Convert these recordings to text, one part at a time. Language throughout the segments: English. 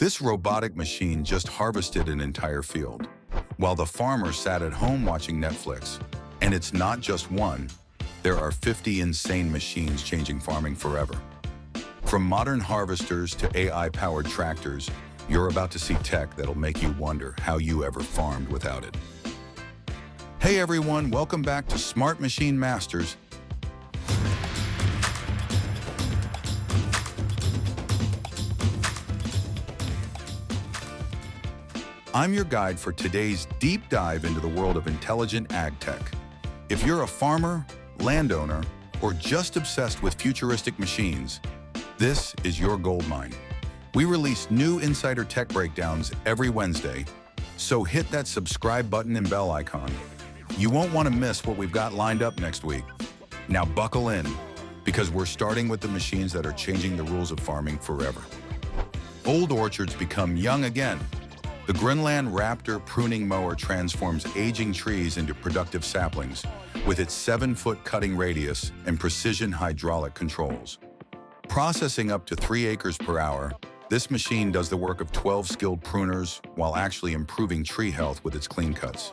This robotic machine just harvested an entire field, while the farmer sat at home watching Netflix. And it's not just one. There are 50 insane machines changing farming forever. From modern harvesters to AI-powered tractors, you're about to see tech that'll make you wonder how you ever farmed without it. Hey everyone, welcome back to Smart Machine Masters. I'm your guide for today's deep dive into the world of intelligent ag tech. If you're a farmer, landowner, or just obsessed with futuristic machines, this is your goldmine. We release new insider tech breakdowns every Wednesday, so hit that subscribe button and bell icon. You won't want to miss what we've got lined up next week. Now buckle in, because we're starting with the machines that are changing the rules of farming forever. Old orchards become young again. The Greenland Raptor pruning mower transforms aging trees into productive saplings with its 7-foot cutting radius and precision hydraulic controls. Processing up to 3 acres per hour, this machine does the work of 12 skilled pruners while actually improving tree health with its clean cuts.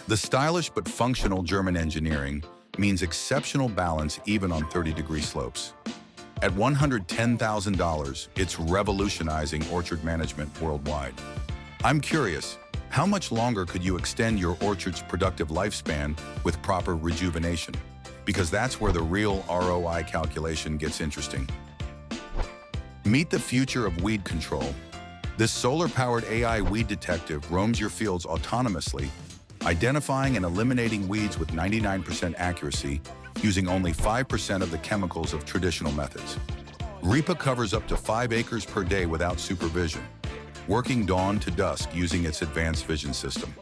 The stylish but functional German engineering means exceptional balance even on 30-degree slopes. At $110,000, it's revolutionizing orchard management worldwide. I'm curious, how much longer could you extend your orchard's productive lifespan with proper rejuvenation? Because that's where the real ROI calculation gets interesting. Meet the future of weed control. This solar-powered AI weed detective roams your fields autonomously, identifying and eliminating weeds with 99% accuracy, using only 5% of the chemicals of traditional methods. REPA covers up to 5 acres per day without supervision, working dawn to dusk using its advanced vision system.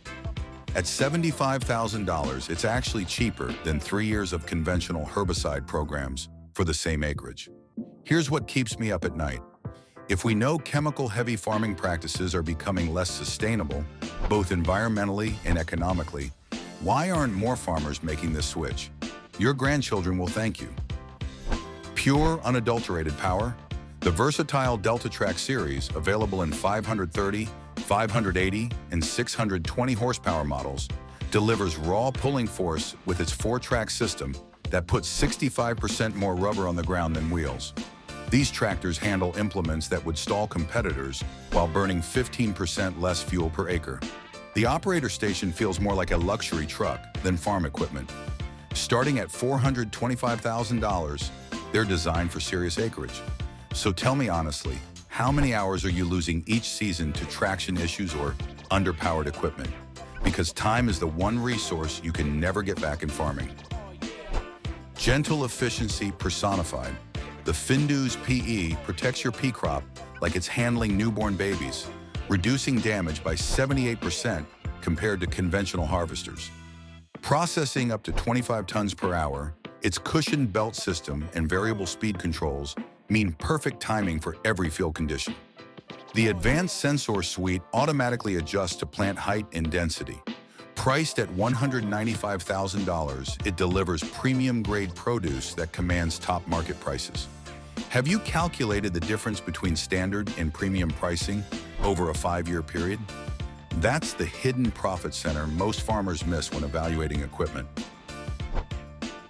At $75,000, it's actually cheaper than 3 years of conventional herbicide programs for the same acreage. Here's what keeps me up at night. If we know chemical-heavy farming practices are becoming less sustainable, both environmentally and economically, why aren't more farmers making this switch? Your grandchildren will thank you. Pure, unadulterated power. The versatile DeltaTrack series, available in 530, 580, and 620 horsepower models, delivers raw pulling force with its 4-track system that puts 65% more rubber on the ground than wheels. These tractors handle implements that would stall competitors while burning 15% less fuel per acre. The operator station feels more like a luxury truck than farm equipment. Starting at $425,000, they're designed for serious acreage. So tell me honestly, how many hours are you losing each season to traction issues or underpowered equipment? Because time is the one resource you can never get back in farming. Gentle efficiency personified. The Findus PE protects your pea crop like it's handling newborn babies, reducing damage by 78% compared to conventional harvesters. Processing up to 25 tons per hour, its cushioned belt system and variable speed controls mean perfect timing for every field condition. The advanced sensor suite automatically adjusts to plant height and density. Priced at $195,000, it delivers premium-grade produce that commands top market prices. Have you calculated the difference between standard and premium pricing over a 5-year period? That's the hidden profit center most farmers miss when evaluating equipment.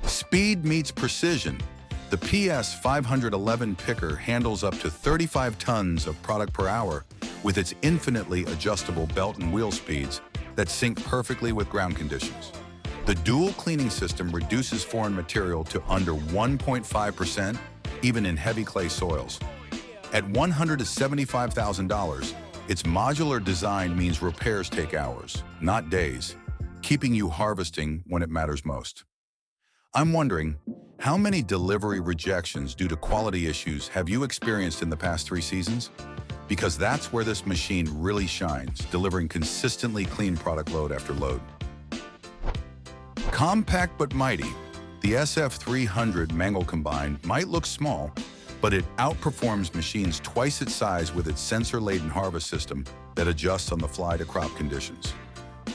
Speed meets precision. The PS 511 picker handles up to 35 tons of product per hour with its infinitely adjustable belt and wheel speeds that sync perfectly with ground conditions. The dual cleaning system reduces foreign material to under 1.5%, even in heavy clay soils. At $175,000, its modular design means repairs take hours, not days, keeping you harvesting when it matters most. I'm wondering, how many delivery rejections due to quality issues have you experienced in the past 3 seasons? Because that's where this machine really shines, delivering consistently clean product load after load. Compact but mighty, the SF300 Mangle Combine might look small, but it outperforms machines twice its size with its sensor-laden harvest system that adjusts on the fly to crop conditions.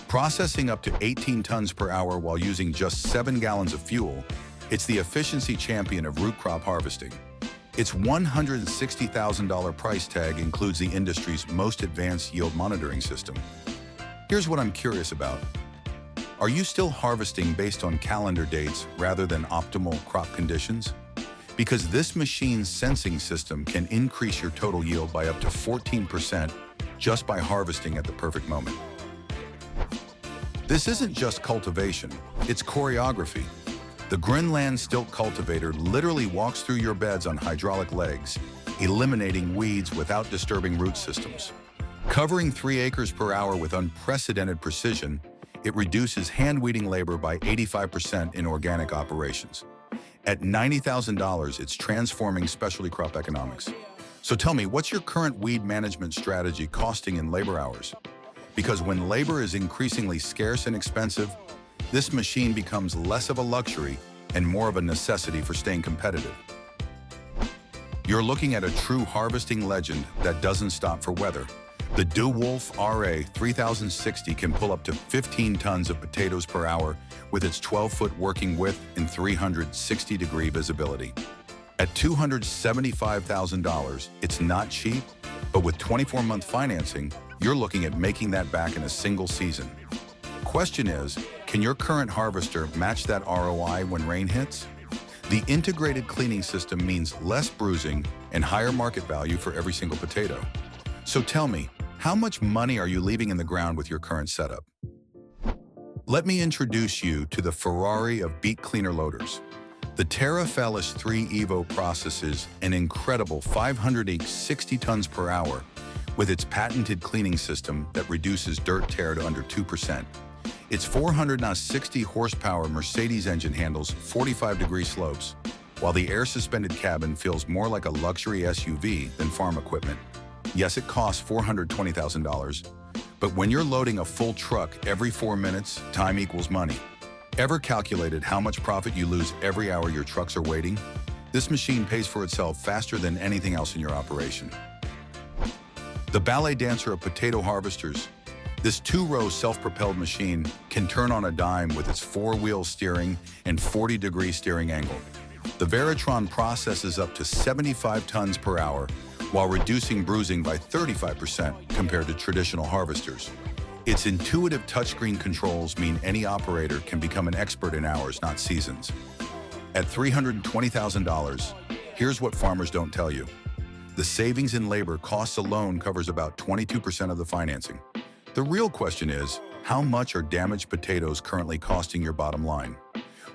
Processing up to 18 tons per hour while using just 7 gallons of fuel, it's the efficiency champion of root crop harvesting. Its $160,000 price tag includes the industry's most advanced yield monitoring system. Here's what I'm curious about. Are you still harvesting based on calendar dates rather than optimal crop conditions? Because this machine's sensing system can increase your total yield by up to 14% just by harvesting at the perfect moment. This isn't just cultivation, it's choreography. The Greenland stilt cultivator literally walks through your beds on hydraulic legs, eliminating weeds without disturbing root systems. Covering 3 acres per hour with unprecedented precision, it reduces hand weeding labor by 85% in organic operations. At $90,000, it's transforming specialty crop economics. So tell me, what's your current weed management strategy costing in labor hours? Because when labor is increasingly scarce and expensive, this machine becomes less of a luxury and more of a necessity for staying competitive. You're looking at a true harvesting legend that doesn't stop for weather. The DeWolf RA 3060 can pull up to 15 tons of potatoes per hour with its 12-foot working width and 360-degree visibility. At $275,000, it's not cheap, but with 24-month financing, you're looking at making that back in a single season. Question is, can your current harvester match that ROI when rain hits? The integrated cleaning system means less bruising and higher market value for every single potato. So tell me, how much money are you leaving in the ground with your current setup? Let me introduce you to the Ferrari of beet cleaner loaders. The TerraFellis 3 Evo processes an incredible 560 tons per hour with its patented cleaning system that reduces dirt tear to under 2%. Its 460 horsepower Mercedes engine handles 45-degree slopes, while the air-suspended cabin feels more like a luxury SUV than farm equipment. Yes, it costs $420,000, but when you're loading a full truck every 4 minutes, time equals money. Ever calculated how much profit you lose every hour your trucks are waiting? This machine pays for itself faster than anything else in your operation. The ballet dancer of potato harvesters. This 2-row self-propelled machine can turn on a dime with its 4-wheel steering and 40-degree steering angle. The Veritron processes up to 75 tons per hour while reducing bruising by 35% compared to traditional harvesters. Its intuitive touchscreen controls mean any operator can become an expert in hours, not seasons. At $320,000, here's what farmers don't tell you. The savings in labor costs alone covers about 22% of the financing. The real question is, how much are damaged potatoes currently costing your bottom line?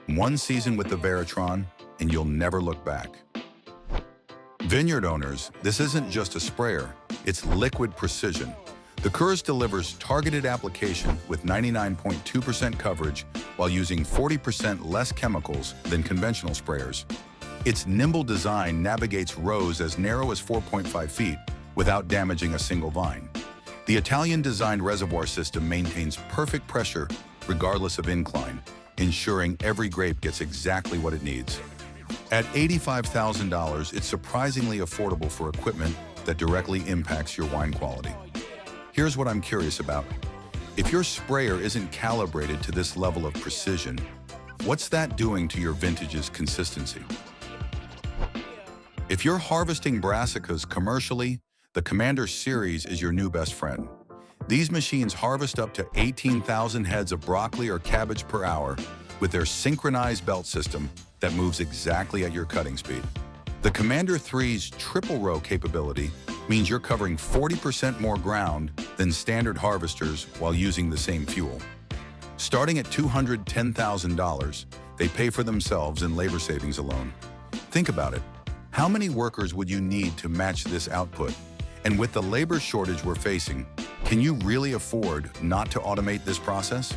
One season with the Veritron, and you'll never look back. Vineyard owners, this isn't just a sprayer, it's liquid precision. The Curse delivers targeted application with 99.2% coverage while using 40% less chemicals than conventional sprayers. Its nimble design navigates rows as narrow as 4.5 feet without damaging a single vine. The Italian-designed reservoir system maintains perfect pressure regardless of incline, ensuring every grape gets exactly what it needs. At $85,000, it's surprisingly affordable for equipment that directly impacts your wine quality. Here's what I'm curious about. If your sprayer isn't calibrated to this level of precision, what's that doing to your vintage's consistency? If you're harvesting brassicas commercially, the Commander series is your new best friend. These machines harvest up to 18,000 heads of broccoli or cabbage per hour with their synchronized belt system that moves exactly at your cutting speed. The Commander 3's triple row capability means you're covering 40% more ground than standard harvesters while using the same fuel. Starting at $210,000, they pay for themselves in labor savings alone. Think about it. How many workers would you need to match this output? And with the labor shortage we're facing, can you really afford not to automate this process?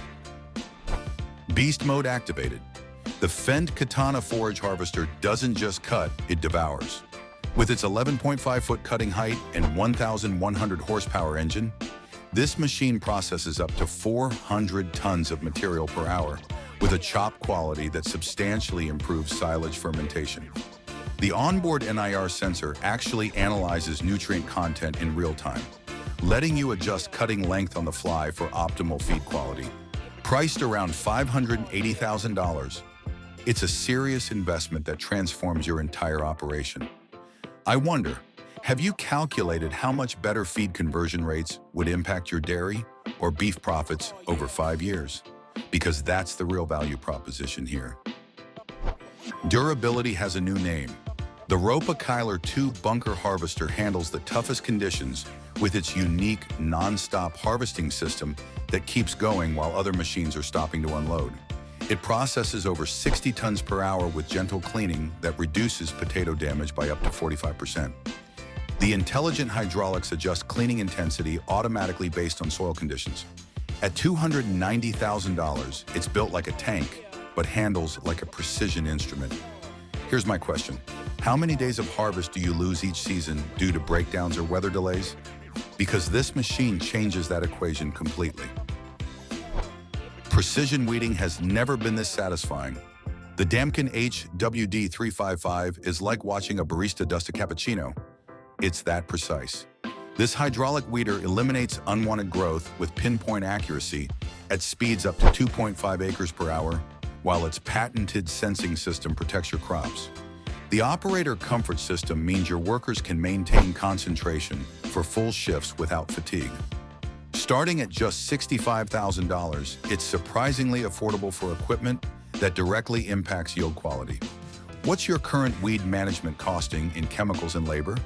Beast mode activated. The Fendt Katana forage harvester doesn't just cut, it devours. With its 11.5-foot cutting height and 1,100 horsepower engine, this machine processes up to 400 tons of material per hour with a chop quality that substantially improves silage fermentation. The onboard NIR sensor actually analyzes nutrient content in real time, letting you adjust cutting length on the fly for optimal feed quality. Priced around $580,000, it's a serious investment that transforms your entire operation. I wonder, have you calculated how much better feed conversion rates would impact your dairy or beef profits over 5 years? Because that's the real value proposition here. Durability has a new name. The Robotic 2 bunker harvester handles the toughest conditions with its unique non-stop harvesting system that keeps going while other machines are stopping to unload. It processes over 60 tons per hour with gentle cleaning that reduces potato damage by up to 45%. The intelligent hydraulics adjust cleaning intensity automatically based on soil conditions. At $290,000, it's built like a tank, but handles like a precision instrument. Here's my question. How many days of harvest do you lose each season due to breakdowns or weather delays? Because this machine changes that equation completely. Precision weeding has never been this satisfying. The Damkin HWD355 is like watching a barista dust a cappuccino. It's that precise. This hydraulic weeder eliminates unwanted growth with pinpoint accuracy at speeds up to 2.5 acres per hour, while its patented sensing system protects your crops. The operator comfort system means your workers can maintain concentration for full shifts without fatigue. Starting at just $65,000, it's surprisingly affordable for equipment that directly impacts yield quality. What's your current weed management costing in chemicals and labor?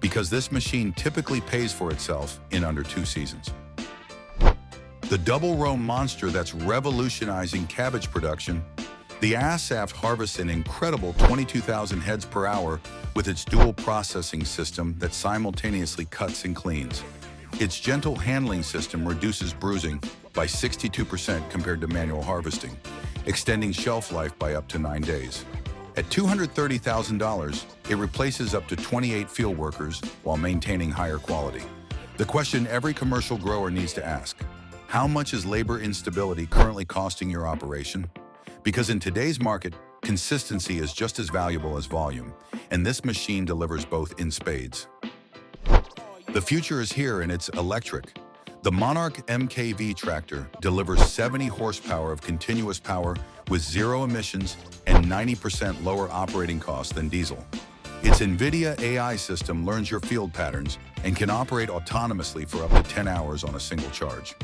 Because this machine typically pays for itself in under 2 seasons. The double-row monster that's revolutionizing cabbage production, the Asaph harvests an incredible 22,000 heads per hour with its dual processing system that simultaneously cuts and cleans. Its gentle handling system reduces bruising by 62% compared to manual harvesting, extending shelf life by up to 9 days. At $230,000, it replaces up to 28 field workers while maintaining higher quality. The question every commercial grower needs to ask: how much is labor instability currently costing your operation? Because in today's market, consistency is just as valuable as volume, and this machine delivers both in spades. The future is here and it's electric. The Monarch MKV tractor delivers 70 horsepower of continuous power with 0 emissions and 90% lower operating costs than diesel. Its NVIDIA AI system learns your field patterns and can operate autonomously for up to 10 hours on a single charge.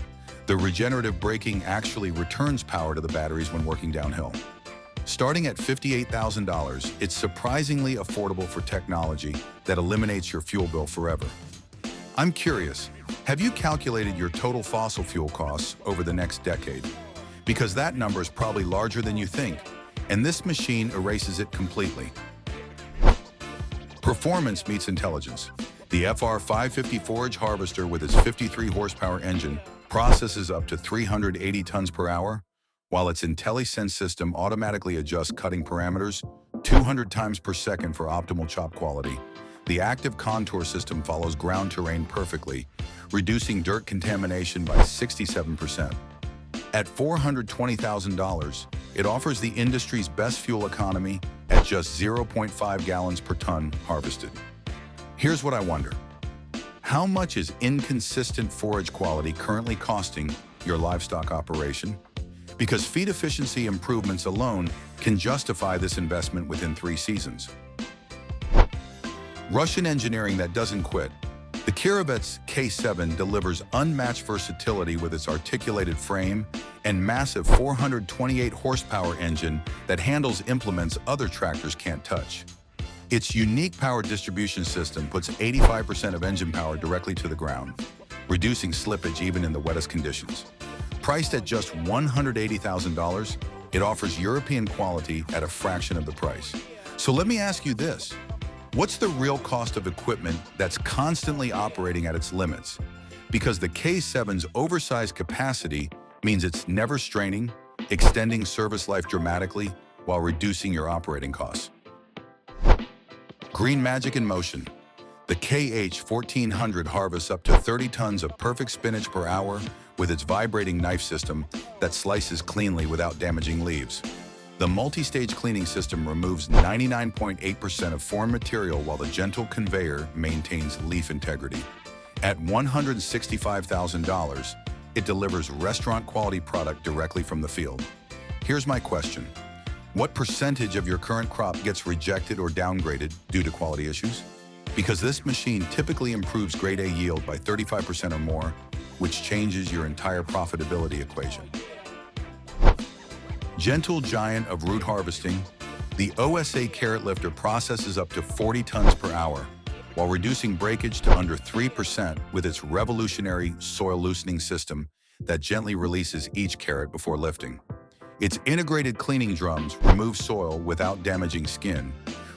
The regenerative braking actually returns power to the batteries when working downhill. Starting at $58,000, it's surprisingly affordable for technology that eliminates your fuel bill forever. I'm curious, have you calculated your total fossil fuel costs over the next decade? Because that number is probably larger than you think, and this machine erases it completely. Performance meets intelligence. The FR550 forage harvester with its 53 horsepower engine processes up to 380 tons per hour, while its IntelliSense system automatically adjusts cutting parameters 200 times per second for optimal chop quality. The active contour system follows ground terrain perfectly, reducing dirt contamination by 67%. At $420,000, it offers the industry's best fuel economy at just 0.5 gallons per ton harvested. Here's what I wonder. How much is inconsistent forage quality currently costing your livestock operation? Because feed efficiency improvements alone can justify this investment within 3 seasons. Russian engineering that doesn't quit. The Kirovets K7 delivers unmatched versatility with its articulated frame and massive 428 horsepower engine that handles implements other tractors can't touch. Its unique power distribution system puts 85% of engine power directly to the ground, reducing slippage even in the wettest conditions. Priced at just $180,000, it offers European quality at a fraction of the price. So let me ask you this. What's the real cost of equipment that's constantly operating at its limits? Because the K7's oversized capacity means it's never straining, extending service life dramatically while reducing your operating costs. Green magic in motion. The KH1400 harvests up to 30 tons of perfect spinach per hour with its vibrating knife system that slices cleanly without damaging leaves. The multi-stage cleaning system removes 99.8% of foreign material while the gentle conveyor maintains leaf integrity. At $165,000, it delivers restaurant-quality product directly from the field. Here's my question. What percentage of your current crop gets rejected or downgraded due to quality issues? because this machine typically improves grade A yield by 35% or more, which changes your entire profitability equation. Gentle giant of root harvesting, the OSA carrot lifter processes up to 40 tons per hour, while reducing breakage to under 3% with its revolutionary soil loosening system that gently releases each carrot before lifting. Its integrated cleaning drums remove soil without damaging skin,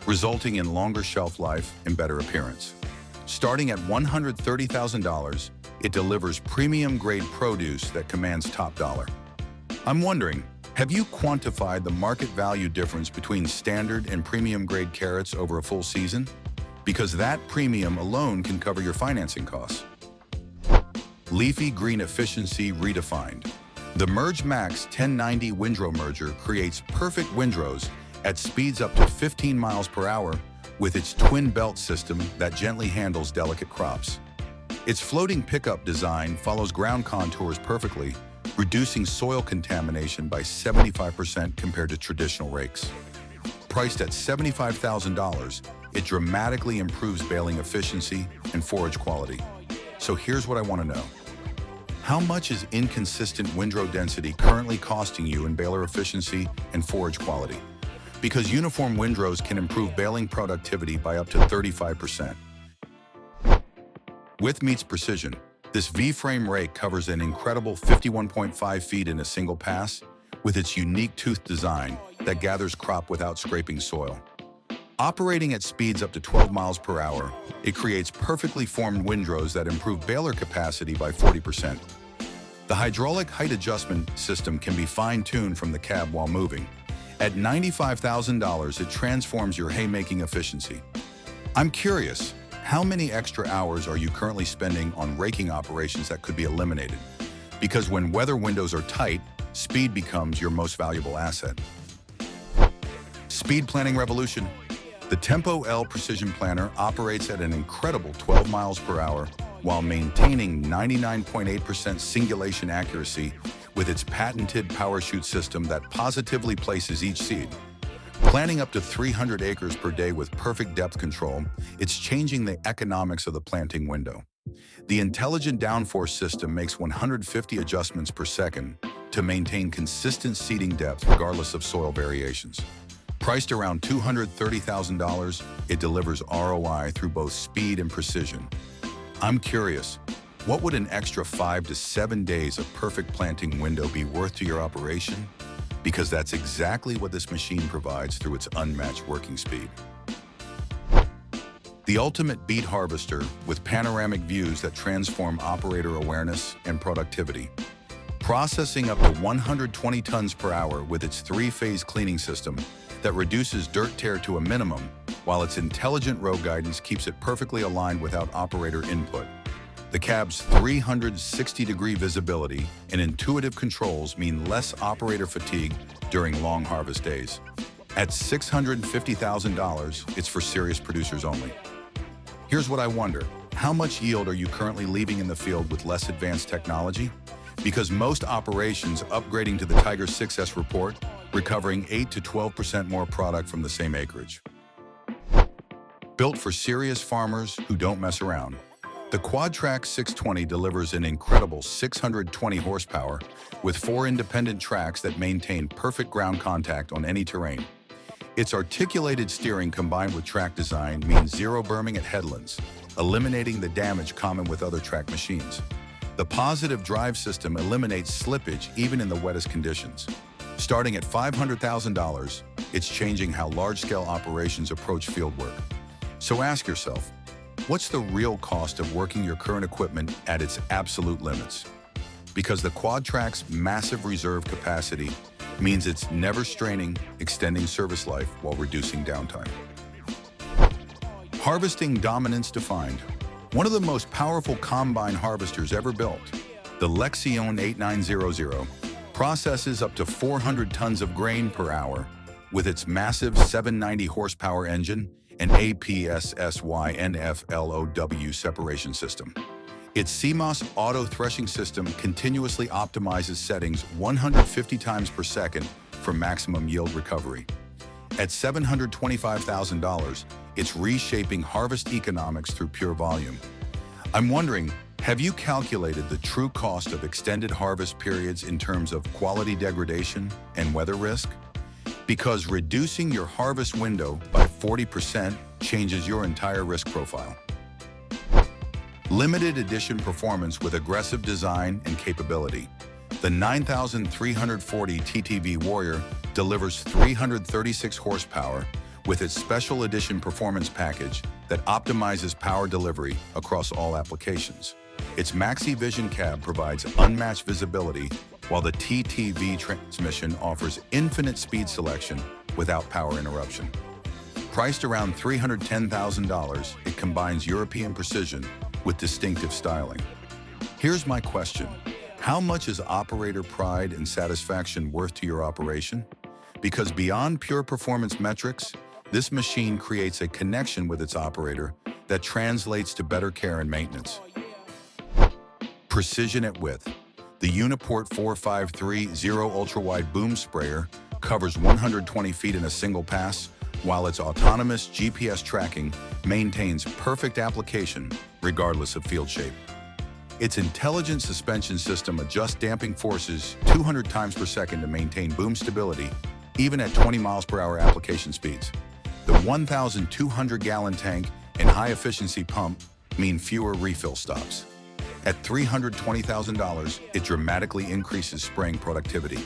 resulting in longer shelf life and better appearance. Starting at $130,000, it delivers premium-grade produce that commands top dollar. I'm wondering, have you quantified the market value difference between standard and premium-grade carrots over a full season? Because that premium alone can cover your financing costs. Leafy green efficiency redefined. The Merge Max 1090 windrow merger creates perfect windrows at speeds up to 15 miles per hour with its twin belt system that gently handles delicate crops. Its floating pickup design follows ground contours perfectly, reducing soil contamination by 75% compared to traditional rakes. Priced at $75,000, it dramatically improves baling efficiency and forage quality. So here's what I want to know. How much is inconsistent windrow density currently costing you in baler efficiency and forage quality? Because uniform windrows can improve baling productivity by up to 35%. Width meets precision. This V-frame rake covers an incredible 51.5 feet in a single pass with its unique tooth design that gathers crop without scraping soil. Operating at speeds up to 12 miles per hour, it creates perfectly formed windrows that improve baler capacity by 40%. The hydraulic height adjustment system can be fine-tuned from the cab while moving. At $95,000, it transforms your haymaking efficiency. I'm curious, how many extra hours are you currently spending on raking operations that could be eliminated? Because when weather windows are tight, speed becomes your most valuable asset. Speed planning revolution. The Tempo L Precision Planner operates at an incredible 12 miles per hour while maintaining 99.8% singulation accuracy with its patented power chute system that positively places each seed. Planting up to 300 acres per day with perfect depth control, it's changing the economics of the planting window. The intelligent downforce system makes 150 adjustments per second to maintain consistent seeding depth regardless of soil variations. Priced around $230,000, it delivers ROI through both speed and precision. I'm curious, what would an extra 5 to 7 days of perfect planting window be worth to your operation? Because that's exactly what this machine provides through its unmatched working speed. The ultimate beet harvester with panoramic views that transform operator awareness and productivity. Processing up to 120 tons per hour with its 3-phase cleaning system that reduces dirt tear to a minimum, while its intelligent row guidance keeps it perfectly aligned without operator input. The cab's 360-degree visibility and intuitive controls mean less operator fatigue during long harvest days. At $650,000, it's for serious producers only. Here's what I wonder. How much yield are you currently leaving in the field with less advanced technology? Because most operations upgrading to the Tiger 6S report, recovering 8 to 12% more product from the same acreage. Built for serious farmers who don't mess around. The Quadtrac 620 delivers an incredible 620 horsepower with 4 independent tracks that maintain perfect ground contact on any terrain. Its articulated steering combined with track design means zero berming at headlands, eliminating the damage common with other track machines. The positive drive system eliminates slippage even in the wettest conditions. Starting at $500,000, it's changing how large-scale operations approach fieldwork. So ask yourself, what's the real cost of working your current equipment at its absolute limits? Because the Quadtrac's massive reserve capacity means it's never straining, extending service life while reducing downtime. Harvesting dominance defined. One of the most powerful combine harvesters ever built, the Lexion 8900, processes up to 400 tons of grain per hour with its massive 790 horsepower engine and APS-SYNFLOW separation system. Its CMOS auto threshing system continuously optimizes settings 150 times per second for maximum yield recovery. At $725,000, it's reshaping harvest economics through pure volume. I'm wondering, have you calculated the true cost of extended harvest periods in terms of quality degradation and weather risk? Because reducing your harvest window by 40% changes your entire risk profile. Limited edition performance with aggressive design and capability. The 9340 TTV Warrior delivers 336 horsepower with its special edition performance package that optimizes power delivery across all applications. Its Maxi Vision cab provides unmatched visibility, while the TTV transmission offers infinite speed selection without power interruption. Priced around $310,000, it combines European precision with distinctive styling. Here's my question. How much is operator pride and satisfaction worth to your operation? Because beyond pure performance metrics, this machine creates a connection with its operator that translates to better care and maintenance. Precision at width. The Uniport 4530 ultra-wide boom sprayer covers 120 feet in a single pass, while its autonomous GPS tracking maintains perfect application regardless of field shape. Its intelligent suspension system adjusts damping forces 200 times per second to maintain boom stability, even at 20 miles per hour application speeds. The 1,200-gallon tank and high-efficiency pump mean fewer refill stops. At $320,000, it dramatically increases spraying productivity.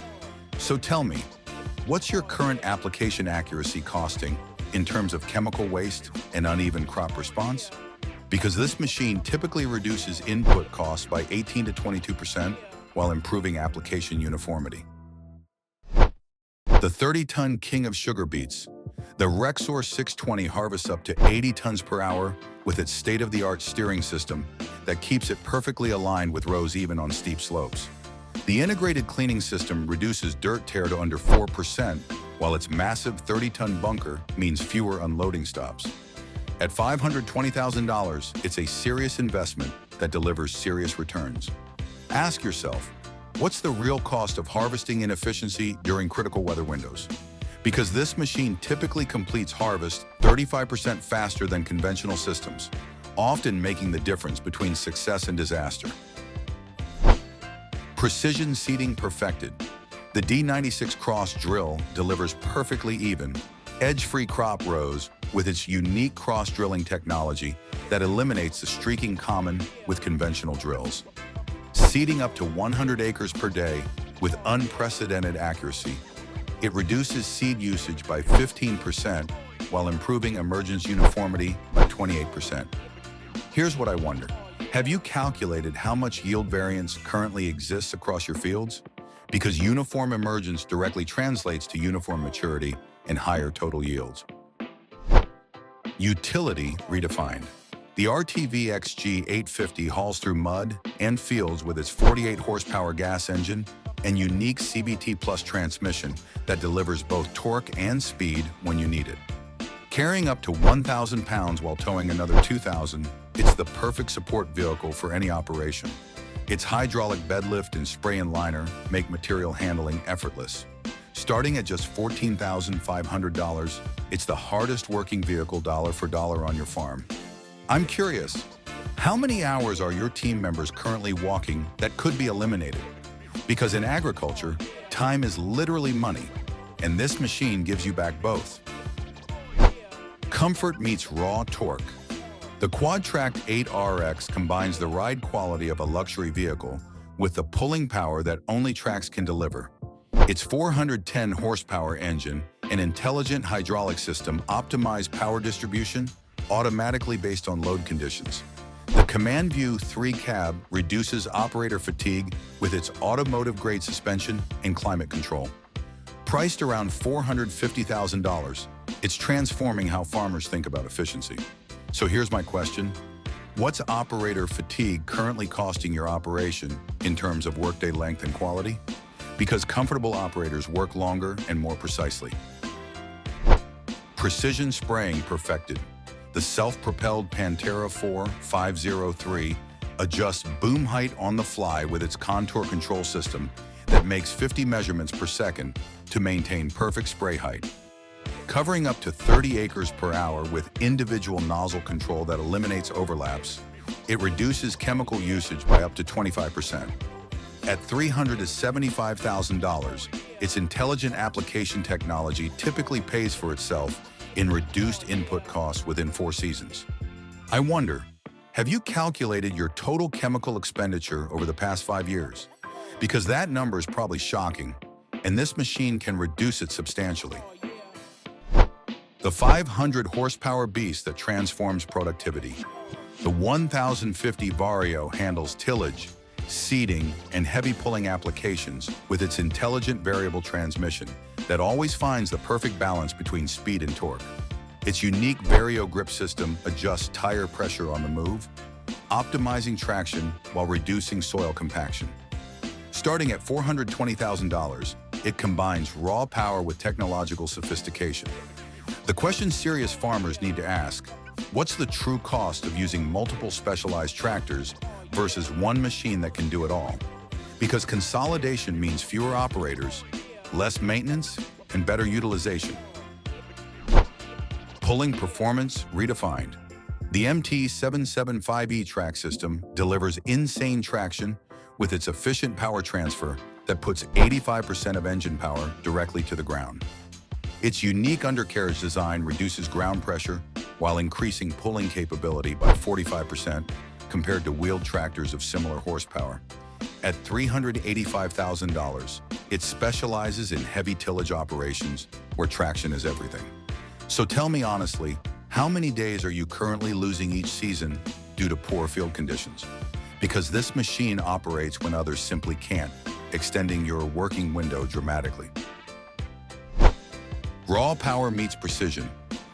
So tell me, what's your current application accuracy costing in terms of chemical waste and uneven crop response? Because this machine typically reduces input costs by 18 to 22% while improving application uniformity. The 30-ton king of sugar beets. The Rexor 620 harvests up to 80 tons per hour with its state-of-the-art steering system that keeps it perfectly aligned with rows even on steep slopes. The integrated cleaning system reduces dirt tear to under 4%, while its massive 30-ton bunker means fewer unloading stops. At $520,000, it's a serious investment that delivers serious returns. Ask yourself, what's the real cost of harvesting inefficiency during critical weather windows? Because this machine typically completes harvest 35% faster than conventional systems, often making the difference between success and disaster. Precision seeding perfected. The D96 Cross drill delivers perfectly even, edge-free crop rows with its unique cross-drilling technology that eliminates the streaking common with conventional drills. Seeding up to 100 acres per day with unprecedented accuracy, it reduces seed usage by 15% while improving emergence uniformity by 28%. Here's what I wonder. Have you calculated how much yield variance currently exists across your fields? Because uniform emergence directly translates to uniform maturity and higher total yields. Utility redefined. The RTV XG 850 hauls through mud and fields with its 48 horsepower gas engine and unique CVT Plus transmission that delivers both torque and speed when you need it. Carrying up to 1,000 pounds while towing another 2,000, it's the perfect support vehicle for any operation. Its hydraulic bed lift and spray and liner make material handling effortless. Starting at just $14,500, it's the hardest working vehicle dollar for dollar on your farm. I'm curious, how many hours are your team members currently walking that could be eliminated? Because in agriculture, time is literally money, and this machine gives you back both. Comfort meets raw torque. The Quad-Track 8RX combines the ride quality of a luxury vehicle with the pulling power that only tracks can deliver. Its 410 horsepower engine and intelligent hydraulic system optimize power distribution automatically based on load conditions. The Command View 3 cab reduces operator fatigue with its automotive-grade suspension and climate control. Priced around $450,000, it's transforming how farmers think about efficiency. So here's my question. What's operator fatigue currently costing your operation in terms of workday length and quality? Because comfortable operators work longer and more precisely. Precision spraying perfected. The self-propelled Pantera 4503 adjusts boom height on the fly with its contour control system that makes 50 measurements per second to maintain perfect spray height. Covering up to 30 acres per hour with individual nozzle control that eliminates overlaps, it reduces chemical usage by up to 25%. At $300 to $75,000, its intelligent application technology typically pays for itself in reduced input costs within 4 seasons. I wonder, have you calculated your total chemical expenditure over the past 5 years? Because that number is probably shocking, and this machine can reduce it substantially. The 500 horsepower beast that transforms productivity. The 1050 Vario handles tillage, seeding, and heavy pulling applications with its intelligent variable transmission that always finds the perfect balance between speed and torque. Its unique Vario grip system adjusts tire pressure on the move, optimizing traction while reducing soil compaction. Starting at $420,000, it combines raw power with technological sophistication. The question serious farmers need to ask, what's the true cost of using multiple specialized tractors versus one machine that can do it all? Because consolidation means fewer operators, less maintenance, and better utilization. Pulling performance redefined. The MT775E track system delivers insane traction with its efficient power transfer that puts 85% of engine power directly to the ground. Its unique undercarriage design reduces ground pressure while increasing pulling capability by 45% compared to wheeled tractors of similar horsepower. At $385,000, it specializes in heavy tillage operations where traction is everything. So tell me honestly, how many days are you currently losing each season due to poor field conditions? Because this machine operates when others simply can't, extending your working window dramatically. Raw power meets precision.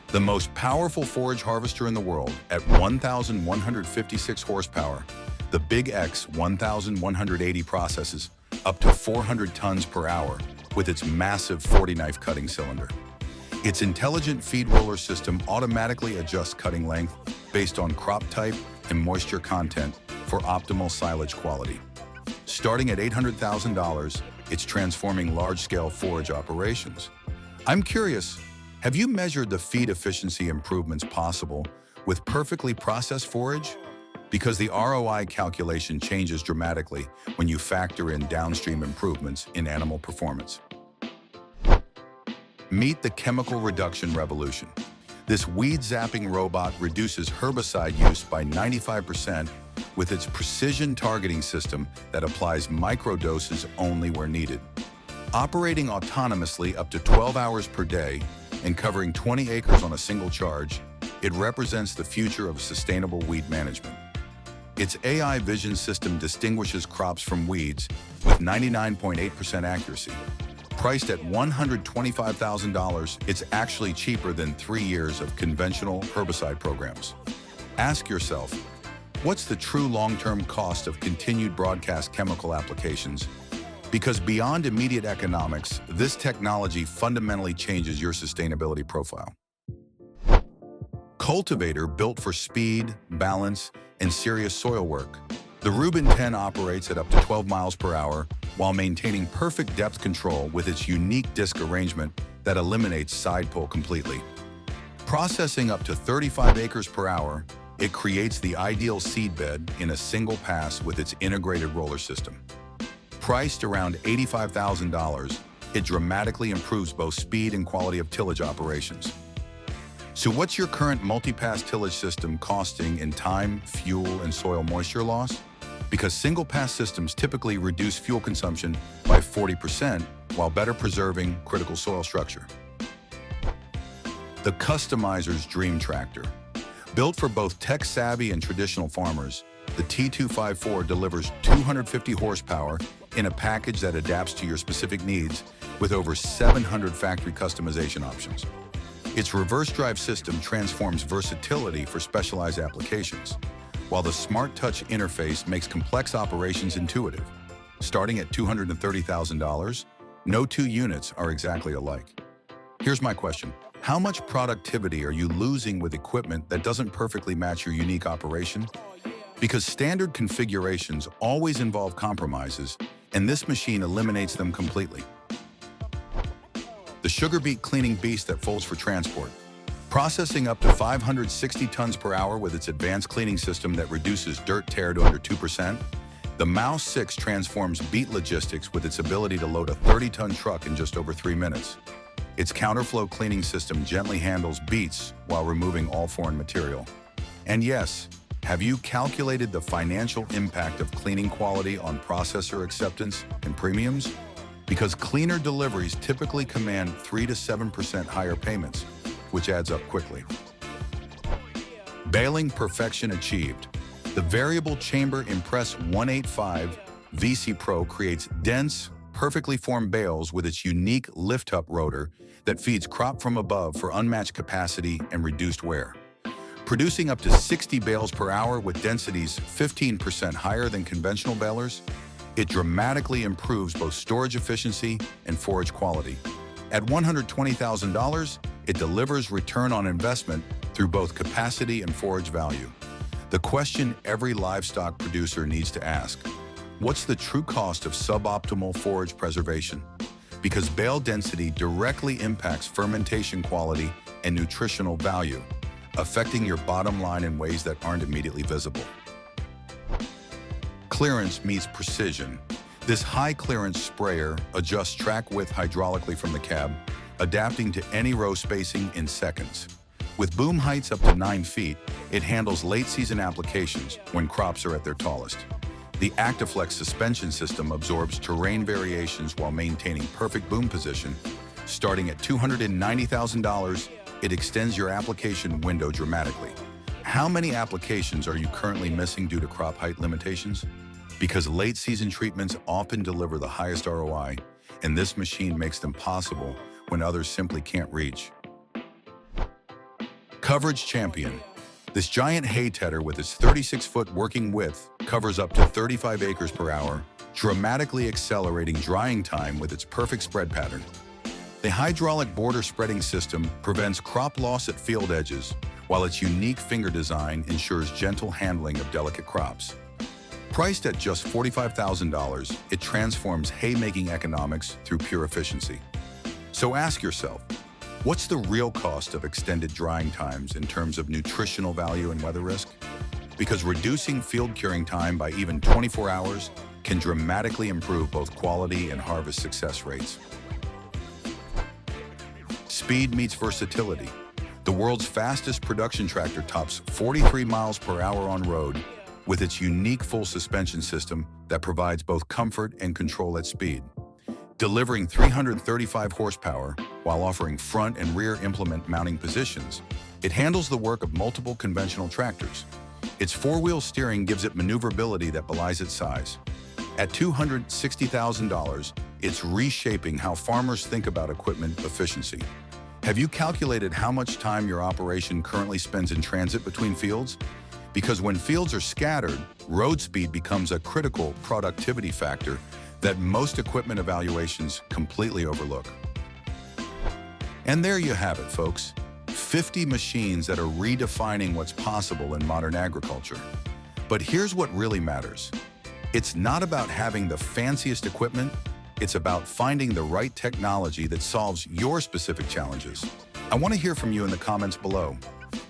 The most powerful forage harvester in the world at 1,156 horsepower, the Big X 1180 processes up to 400 tons per hour with its massive 40-knife cutting cylinder. Its intelligent feed roller system automatically adjusts cutting length based on crop type and moisture content for optimal silage quality. Starting at $800,000, it's transforming large-scale forage operations. I'm curious, have you measured the feed efficiency improvements possible with perfectly processed forage? Because the ROI calculation changes dramatically when you factor in downstream improvements in animal performance. Meet the chemical reduction revolution. This weed-zapping robot reduces herbicide use by 95% with its precision targeting system that applies microdoses only where needed. Operating autonomously up to 12 hours per day and covering 20 acres on a single charge, it represents the future of sustainable weed management. Its AI vision system distinguishes crops from weeds with 99.8% accuracy. Priced at $125,000, it's actually cheaper than 3 years of conventional herbicide programs. Ask yourself, what's the true long-term cost of continued broadcast chemical applications? Because beyond immediate economics, this technology fundamentally changes your sustainability profile. Cultivator built for speed, balance, and serious soil work. The Rubin 10 operates at up to 12 miles per hour while maintaining perfect depth control with its unique disc arrangement that eliminates side pull completely. Processing up to 35 acres per hour, it creates the ideal seed bed in a single pass with its integrated roller system. Priced around $85,000, it dramatically improves both speed and quality of tillage operations. So what's your current multi-pass tillage system costing in time, fuel, and soil moisture loss? Because single-pass systems typically reduce fuel consumption by 40% while better preserving critical soil structure. The customizer's dream tractor. Built for both tech-savvy and traditional farmers, the T254 delivers 250 horsepower in a package that adapts to your specific needs with over 700 factory customization options. Its reverse drive system transforms versatility for specialized applications, while the Smart Touch interface makes complex operations intuitive. Starting at $230,000, no two units are exactly alike. Here's my question. How much productivity are you losing with equipment that doesn't perfectly match your unique operation? Because standard configurations always involve compromises, and this machine eliminates them completely. the sugar beet cleaning beast that folds for transport. Processing up to 560 tons per hour with its advanced cleaning system that reduces dirt tear to under 2%, the Mouse 6 transforms beet logistics with its ability to load a 30-ton truck in just over 3 minutes. Its counterflow cleaning system gently handles beets while removing all foreign material. And yes, have you calculated the financial impact of cleaning quality on processor acceptance and premiums? Because cleaner deliveries typically command 3 to 7% higher payments, which adds up quickly. Baling perfection achieved. The variable chamber Impress 185 VC Pro creates dense, perfectly formed bales with its unique lift-up rotor that feeds crop from above for unmatched capacity and reduced wear. Producing up to 60 bales per hour with densities 15% higher than conventional balers, it dramatically improves both storage efficiency and forage quality. At $120,000, it delivers return on investment through both capacity and forage value. The question every livestock producer needs to ask: what's the true cost of suboptimal forage preservation? Because bale density directly impacts fermentation quality and nutritional value, affecting your bottom line in ways that aren't immediately visible. Clearance meets precision. This high-clearance sprayer adjusts track width hydraulically from the cab, adapting to any row spacing in seconds. With boom heights up to 9 feet, it handles late-season applications when crops are at their tallest. The ActiFlex suspension system absorbs terrain variations while maintaining perfect boom position. Starting at $290,000, it extends your application window dramatically. How many applications are you currently missing due to crop height limitations? Because late-season treatments often deliver the highest ROI, and this machine makes them possible when others simply can't reach. Coverage champion. This giant hay tedder with its 36-foot working width covers up to 35 acres per hour, dramatically accelerating drying time with its perfect spread pattern. The hydraulic border spreading system prevents crop loss at field edges, while its unique finger design ensures gentle handling of delicate crops. Priced at just $45,000, it transforms haymaking economics through pure efficiency. So ask yourself, what's the real cost of extended drying times in terms of nutritional value and weather risk? Because reducing field curing time by even 24 hours can dramatically improve both quality and harvest success rates. Speed meets versatility. The world's fastest production tractor tops 43 miles per hour on road with its unique full suspension system that provides both comfort and control at speed. Delivering 335 horsepower while offering front and rear implement mounting positions, it handles the work of multiple conventional tractors. Its four-wheel steering gives it maneuverability that belies its size. At $260,000, it's reshaping how farmers think about equipment efficiency. Have you calculated how much time your operation currently spends in transit between fields? Because when fields are scattered, road speed becomes a critical productivity factor that most equipment evaluations completely overlook. And there you have it, folks. 50 machines that are redefining what's possible in modern agriculture. But here's what really matters. It's not about having the fanciest equipment, it's about finding the right technology that solves your specific challenges. I want to hear from you in the comments below.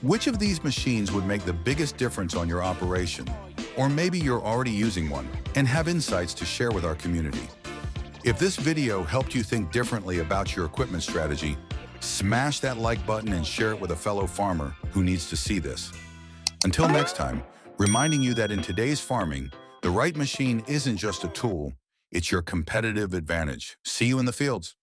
Which of these machines would make the biggest difference on your operation? Or maybe you're already using one and have insights to share with our community. If this video helped you think differently about your equipment strategy, smash that like button and share it with a fellow farmer who needs to see this. Until next time, reminding you that in today's farming, the right machine isn't just a tool, it's your competitive advantage. See you in the fields.